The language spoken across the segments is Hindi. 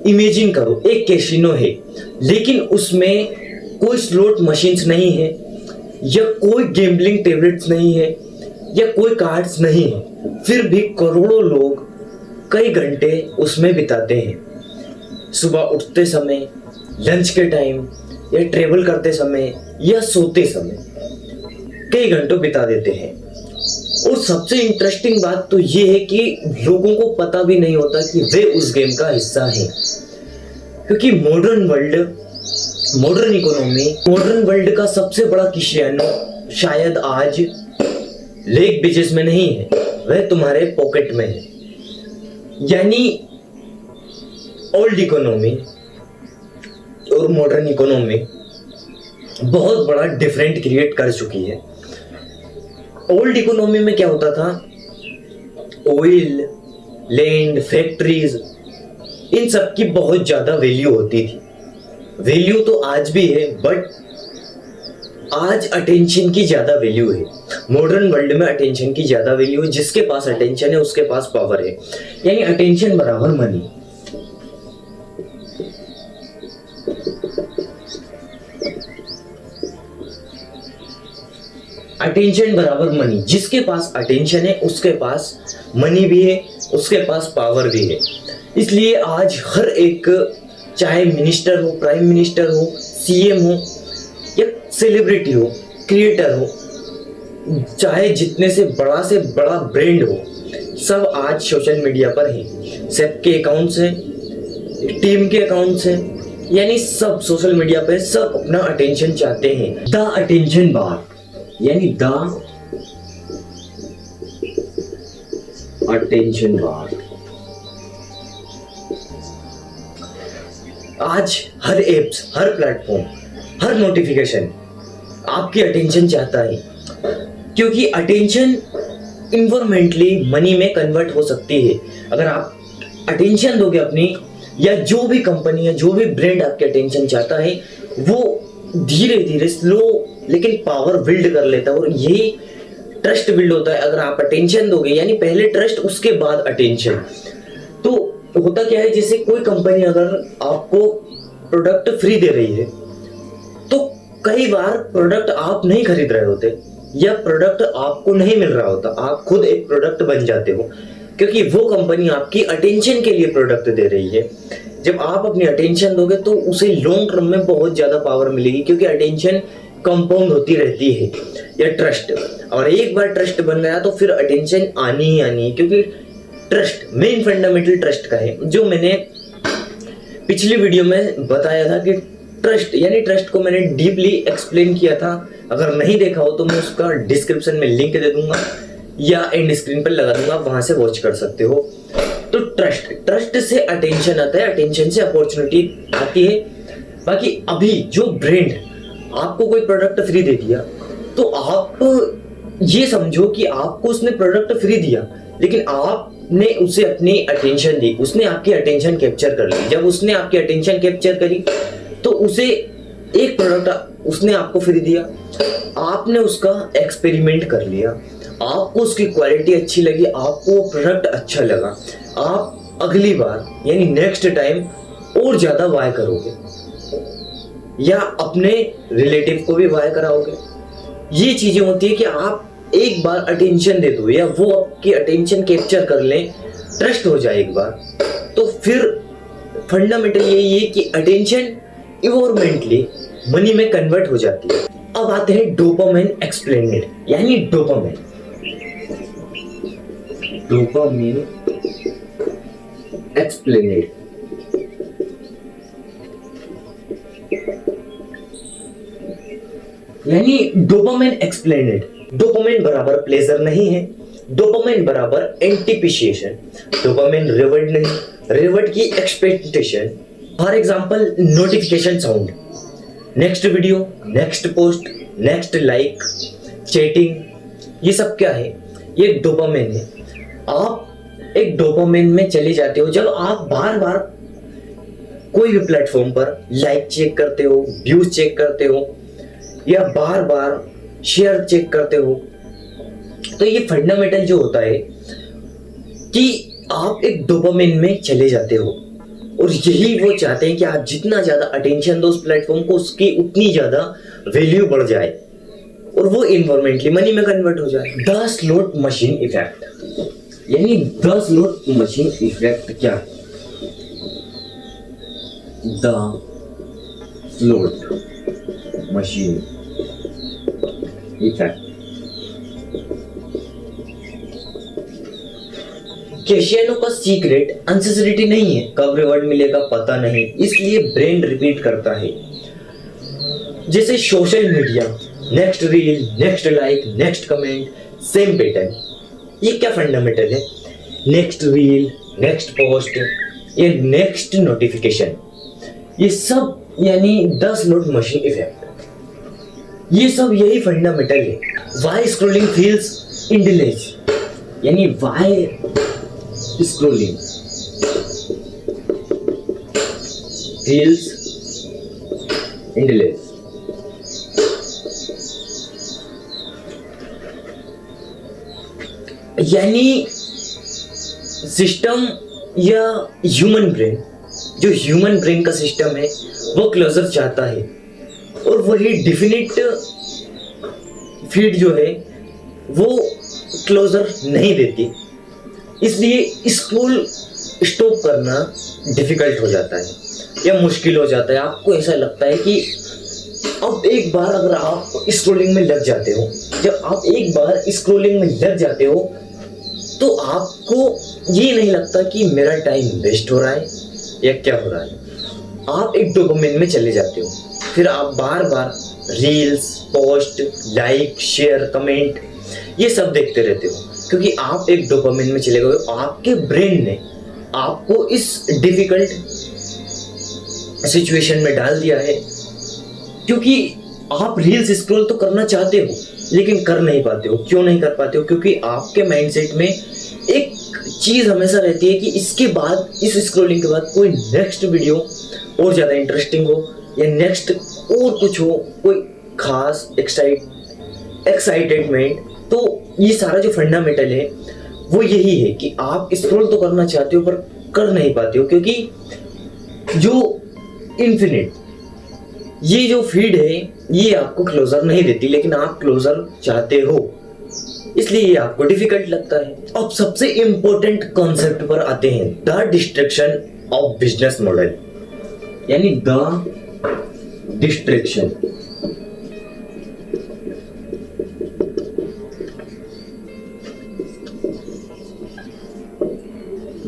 इमेजिन करो एक कैसीनो है, लेकिन उसमें कोई स्लॉट मशीन्स नहीं है, या कोई गैम्बलिंग टेबलेट्स नहीं है, या कोई कार्ड्स नहीं है, फिर भी करोड़ों लोग कई घंटे उसमें बिताते हैं। सुबह उठते समय, लंच के टाइम, या ट्रेवल करते समय, या सोते समय कई घंटों बिता देते हैं। और सबसे इंटरेस्टिंग बात तो ये है कि लोगों को पता भी नहीं होता कि वे उस गेम का हिस्सा हैं, क्योंकि मॉडर्न वर्ल्ड का सबसे बड़ा क्रिस्टियानो शायद आज लेग बीचेस में नहीं है, वह तुम्हारे पॉकेट में है। यानी ओल्ड इकोनॉमी और मॉडर्न इकोनॉमी बहुत बड़ा डिफरेंट क्रिएट कर चुकी है। ओल्ड इकोनॉमी में क्या होता था, ऑयल, लैंड, फैक्ट्रीज, इन सब की बहुत ज्यादा वैल्यू होती थी। वैल्यू तो आज भी है, बट आज अटेंशन की ज्यादा वैल्यू है। मॉडर्न वर्ल्ड में अटेंशन की ज्यादा वैल्यू है। जिसके पास अटेंशन है उसके पास पावर है, यानी अटेंशन बराबर मनी। अटेंशन बराबर मनी। जिसके पास अटेंशन है उसके पास मनी भी है, उसके पास पावर भी है। इसलिए आज हर एक, चाहे मिनिस्टर हो, प्राइम मिनिस्टर हो, सीएम हो, या सेलिब्रिटी हो, क्रिएटर हो, चाहे जितने से बड़ा ब्रांड हो, सब आज सोशल मीडिया पर है। सबके अकाउंट्स हैं, टीम के अकाउंट्स हैं, यानी सब सोशल मीडिया पर सब अपना अटेंशन चाहते हैं। द अटेंशन बार, यानी द अटेंशन बार। आज हर एप्स, हर प्लेटफॉर्म, हर नोटिफिकेशन आपकी अटेंशन चाहता है, क्योंकि अटेंशन इन्वायरमेंटली मनी में कन्वर्ट हो सकती है। अगर आप अटेंशन दोगे अपनी, या जो भी कंपनी या जो भी ब्रांड आपके अटेंशन चाहता है, वो धीरे धीरे स्लो लेकिन पावर बिल्ड कर लेता है। और यही ट्रस्ट बिल्ड होता है अगर आप अटेंशन दोगे, यानी पहले ट्रस्ट उसके बाद अटेंशन। तो होता क्या है, जैसे कोई कंपनी अगर आपको प्रोडक्ट फ्री दे रही है, तो कई बार प्रोडक्ट आप नहीं खरीद रहे होते, या प्रोडक्ट आपको नहीं मिल रहा होता, आप खुद एक प्रोडक्ट बन जाते हो, क्योंकि वो कंपनी आपकी अटेंशन के लिए प्रोडक्ट दे रही है। जब आप अपनी अटेंशन दोगे तो उसे लॉन्ग टर्म में बहुत ज्यादा पावर मिलेगी, क्योंकि अटेंशन कंपाउंड होती रहती है, या ट्रस्ट। और एक बार ट्रस्ट बन गया तो फिर अटेंशन आनी ही आनी है, क्योंकि ट्रस्ट मेन फंडामेंटल ट्रस्ट का है, जो मैंने पिछली वीडियो में बताया था कि ट्रस्ट, यानी ट्रस्ट को मैंने डीपली एक्सप्लेन किया था। अगर नहीं देखा हो तो मैं उसका डिस्क्रिप्शन में लिंक दे दूंगा, या एंड स्क्रीन पर लगा दूंगा, वहां से वॉच कर सकते हो। तो ट्रस्ट से अटेंशन आता है, अटेंशन से अपॉर्चुनिटी आती है। बाकी अभी जो ब्रांड आपको कोई प्रोडक्ट फ्री दे दिया, तो आप ये समझो कि आपको उसने प्रोडक्ट फ्री दिया, लेकिन आपने उसे अपनी अटेंशन दी, उसने आपकी अटेंशन कैप्चर कर ली। जब उसने आपकी अटेंशन कैप्चर करी, तो उसे एक प्रोडक्ट उसने आपको फ्री दिया, आपने उसका एक्सपेरिमेंट कर लिया, आपको उसकी क्वालिटी अच्छी लगी, आपको वो प्रोडक्ट अच्छा लगा, आप अगली बार यानी नेक्स्ट टाइम और ज्यादा बाय करोगे, या अपने रिलेटिव को भी बाय कराओगे। ये चीजें होती है कि आप एक बार अटेंशन दे दो, या वो आपकी अटेंशन कैप्चर कर लें, ट्रस्ट हो जाए एक बार, तो फिर फंडामेंटल यही है कि अटेंशन इन्वायरमेंटली मनी में कन्वर्ट हो जाती है। अब आते हैं डोपामाइन एक्सप्लेनेड, यानी डोपामाइन एक्सप्लेनेड। यानी डोपामाइन एक्सप्लेनेड, डोपामाइन बराबर प्लेजर नहीं है, डोपामाइन बराबर एंटिसिपेशन, डोपामाइन रिवॉर्ड नहीं, रिवॉर्ड की expectation. For example notification sound, next video, next post, next like, chatting, ये सब क्या है? ये डोपामाइन है। आप एक डोपामाइन में चले जाते हो जब आप बार बार कोई भी प्लेटफॉर्म पर लाइक चेक करते हो, व्यूज चेक करते हो, या बार बार शेयर चेक करते हो। तो ये फंडामेंटल जो होता है कि आप एक डोपामाइन में चले जाते हो, और यही वो चाहते हैं कि आप जितना ज्यादा अटेंशन दो उस प्लेटफॉर्म को, उसकी उतनी ज्यादा वैल्यू बढ़ जाए और वो इन्वायरमेंटली मनी में कन्वर्ट हो जाए। 10 स्लॉट मशीन इफेक्ट, यानी 10 स्लॉट मशीन इफेक्ट क्या है? The slot machine effect. Casino का सीक्रेट अनसेसरिटी नहीं है, कब रिवॉर्ड मिलेगा पता नहीं, इसलिए ब्रेन रिपीट करता है। जैसे social media, next reel, next like, next comment, same pattern. ये क्या फंडामेंटल है? नेक्स्ट रील, नेक्स्ट पोस्ट, ये नेक्स्ट नोटिफिकेशन, ये सब यानी 10 नोट मशीन इफेक्ट, ये सब यही फंडामेंटल है। वाई स्क्रोलिंग फील्स इंडिलेज, यानी वाई स्क्रोलिंग फील्स इंडिलेज। यानी सिस्टम या ह्यूमन ब्रेन, जो ह्यूमन ब्रेन का सिस्टम है वो क्लोजर चाहता है और वही डिफिनिट फीड जो है वो क्लोजर नहीं देती, इसलिए स्क्रोल स्टॉप करना डिफिकल्ट हो जाता है या मुश्किल हो जाता है। आपको ऐसा लगता है कि अब एक बार अगर आप स्क्रोलिंग में लग जाते हो, जब आप एक बार स्क्रोलिंग में लग जाते हो तो आपको ये नहीं लगता कि मेरा टाइम वेस्ट हो रहा है या क्या हो रहा है। आप एक डोपामिन में चले जाते हो, फिर आप बार बार reels, post, like, share, comment ये सब देखते रहते हो, क्योंकि आप एक डोपामिन में चले गए हो। आपके ब्रेन ने आपको इस डिफिकल्ट सिचुएशन में डाल दिया है, क्योंकि आप रील्स स्क्रॉल तो करना चाहते हो लेकिन कर नहीं पाते हो। क्यों नहीं कर पाते हो? क्योंकि आपके माइंडसेट में एक चीज हमेशा रहती है कि इसके बाद, इस स्क्रॉलिंग के बाद कोई नेक्स्ट वीडियो और ज्यादा इंटरेस्टिंग हो या नेक्स्ट और कुछ हो, कोई खास एक्साइटेडमेंट। तो ये सारा जो फंडामेंटल है वो यही है कि आप स्क्रॉल तो करना चाहते हो पर कर नहीं पाते हो, क्योंकि जो इन्फिनिट ये जो फीड है ये आपको क्लोजर नहीं देती, लेकिन आप क्लोजर चाहते हो, इसलिए ये आपको डिफिकल्ट लगता है। अब सबसे इंपॉर्टेंट कॉन्सेप्ट पर आते हैं, the distraction of business model, यानी द डिस्ट्रैक्शन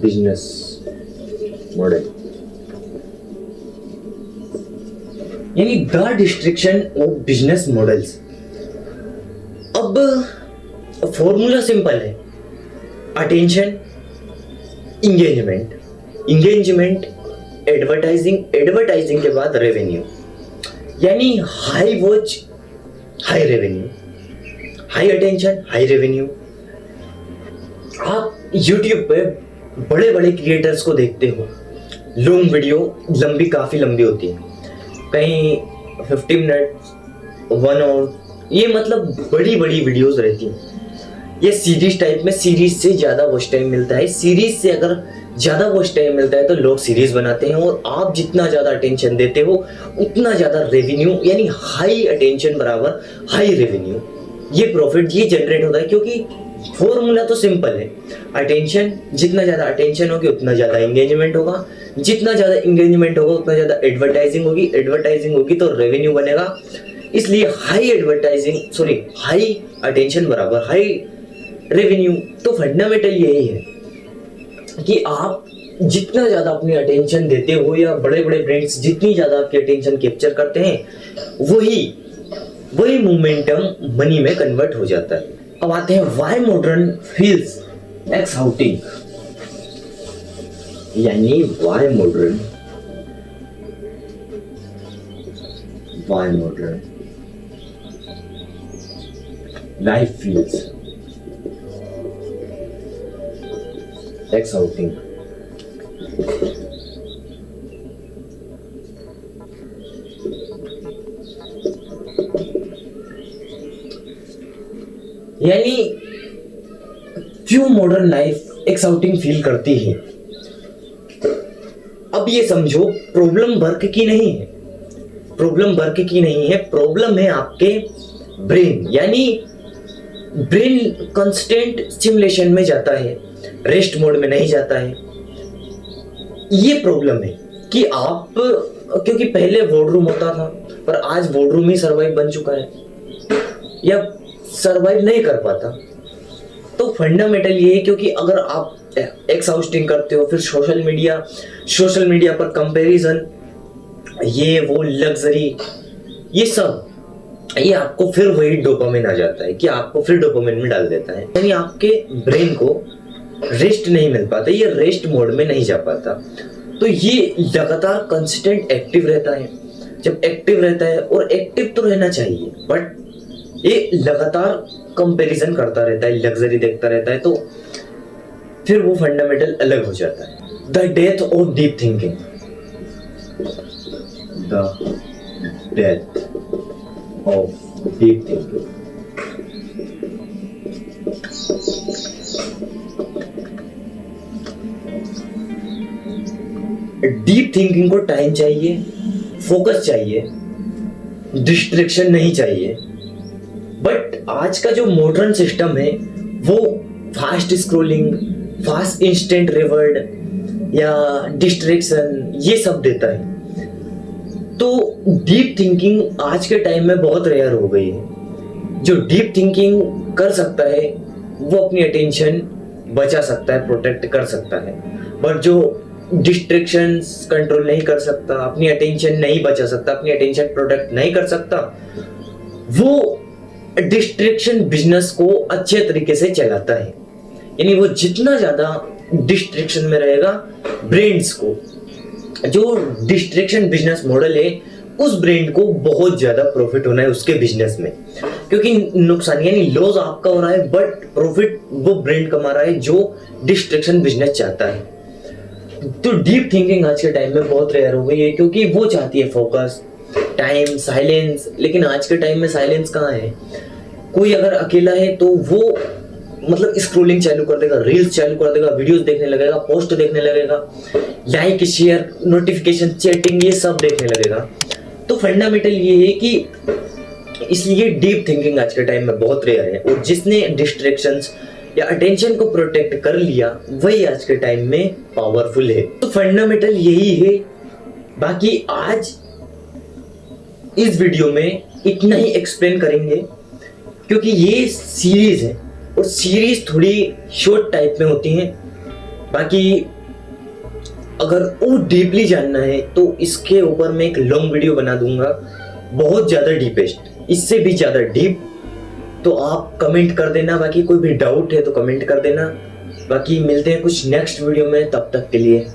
बिजनेस मॉडल, यानी the distraction of business models. अब फॉर्मूला सिंपल है, अटेंशन, इंगेजमेंट, एडवर्टाइजिंग के बाद रेवेन्यू, यानी high watch high revenue, high attention high revenue. आप YouTube पे बड़े बड़े क्रिएटर्स को देखते हो, लॉन्ग वीडियो काफी लंबी होती है, कहीं 50 मिनट, 1 आवर, ये मतलब बड़ी बड़ी वीडियोस रहती हैं। ये सीरीज टाइप में, सीरीज से ज्यादा वॉच टाइम मिलता है, सीरीज से अगर ज्यादा वॉच टाइम मिलता है तो लोग सीरीज बनाते हैं, और आप जितना ज्यादा अटेंशन देते हो उतना ज्यादा रेवेन्यू, यानी हाई अटेंशन बराबर हाई रेवेन्यू, ये प्रॉफिट ये जनरेट होता है। क्योंकि फॉर्मूला तो सिंपल है, अटेंशन, जितना ज्यादा अटेंशन होगी उतना ज्यादा एंगेजमेंट होगा, जितना ज्यादा एंगेजमेंट होगा उतना ज्यादा एडवर्टाइजिंग होगी तो रेवेन्यू बनेगा। इसलिए हाई अटेंशन बराबर हाई रेवेन्यू। तो फंडामेंटल यही है कि आप जितना ज्यादा अपनी अटेंशन देते हो या बड़े बड़े ब्रांड्स जितनी ज्यादा आपकी अटेंशन कैप्चर करते हैं, वही मोमेंटम मनी में कन्वर्ट हो जाता है। अब आते हैं व्हाई मॉडर्न फील्स एक्साइटिंग, यानी why modern life feels exciting. यानी क्यों मॉडर्न लाइफ एक्साइटिंग फील करती है? अब ये समझो, प्रॉब्लम वर्क की नहीं है, प्रॉब्लम वर्क की नहीं है, प्रॉब्लम है आपके ब्रेन। यानी ब्रेन कांस्टेंट स्टिमुलेशन में जाता है, रेस्ट मोड में नहीं जाता है। ये प्रॉब्लम है कि आप, क्योंकि पहले वॉर्डरूम होता था पर आज वॉर्डरूम ही सर्वाइव बन चुका है या सर्वाइव नहीं कर पाता। तो फंडामेंटल ये है, क्योंकि अगर आप एक्सहाउस्टिंग करते हो, फिर सोशल मीडिया पर कंपैरिजन, ये वो लग्जरी, ये सब, ये आपको फिर वही डोपामिन आ जाता है कि आपको फिर डोपामिन में डाल देता है। यानी आपके ब्रेन को रेस्ट नहीं मिल पाता, ये रेस्ट मोड में नहीं जा पाता। तो ये लगातार कंसिस्टेंट एक्टिव रहता है। जब एक्टिव रहता है, और एक्टिव तो रहना चाहिए, बट ये लगातार कंपैरिजन करता रहता है, लग्जरी देखता रहता है, तो फिर वो फंडामेंटल अलग हो जाता है। The death of deep thinking, the death of deep thinking. Deep thinking को टाइम चाहिए, फोकस चाहिए, डिस्ट्रैक्शन नहीं चाहिए। बट आज का जो मॉडर्न सिस्टम है वो fast scrolling, fast instant reward या डिस्ट्रैक्शन, ये सब देता है। तो डीप थिंकिंग आज के टाइम में बहुत रेयर हो गई है। जो डीप थिंकिंग कर सकता है वो अपनी अटेंशन बचा सकता है, प्रोटेक्ट कर सकता है। बट जो डिस्ट्रैक्शंस कंट्रोल नहीं कर सकता, अपनी अटेंशन नहीं बचा सकता, अपनी अटेंशन प्रोटेक्ट नहीं कर सकता, वो डिस्ट्रैक्शन बिजनेस को अच्छे तरीके से चलाता है। यानी वो जितना ज्यादा डिस्ट्रैक्शन में रहेगा, ब्रेन्स को, जो डिस्ट्रैक्शन बिजनेस मॉडल है, उस ब्रेन को बहुत ज्यादा प्रॉफिट होना है उसके बिजनेस में। क्योंकि नुकसान यानी लॉस आपका हो रहा है, बट प्रॉफिट वो ब्रेन कमा रहा है जो डिस्ट्रैक्शन बिजनेस चाहता है। तो डीप थिंकिंग आज के टाइम में बहुत रेयर हो गई है, क्योंकि वो चाहती है फोकस, टाइम, साइलेंस। लेकिन आज के टाइम में साइलेंस कहाँ है? कोई अगर अकेला है तो वो मतलब स्क्रोलिंग चालू कर देगा, रील्स चालू कर देगा, वीडियोस देखने लगेगा, पोस्ट देखने लगेगा, लाइक, शेयर, नोटिफिकेशन, चैटिंग, ये सब देखने लगेगा। तो फंडामेंटल ये है कि इसलिए डीप थिंकिंग आज के टाइम में बहुत रेयर है। और जिसने डिस्ट्रैक्शंस या अटेंशन को प्रोटेक्ट कर लिया, वही आज के टाइम में पावरफुल है। तो फंडामेंटल यही है। बाकी आज इस वीडियो में इतना ही एक्सप्लेन करेंगे, क्योंकि ये सीरीज है और सीरीज थोड़ी शॉर्ट टाइप में होती हैं। बाकी अगर और डीपली जानना है तो इसके ऊपर मैं एक लॉन्ग वीडियो बना दूंगा, बहुत ज़्यादा डीपेस्ट, इससे भी ज़्यादा डीप। तो आप कमेंट कर देना, बाकी कोई भी डाउट है तो कमेंट कर देना। बाकी मिलते हैं कुछ नेक्स्ट वीडियो में, तब तक के लिए।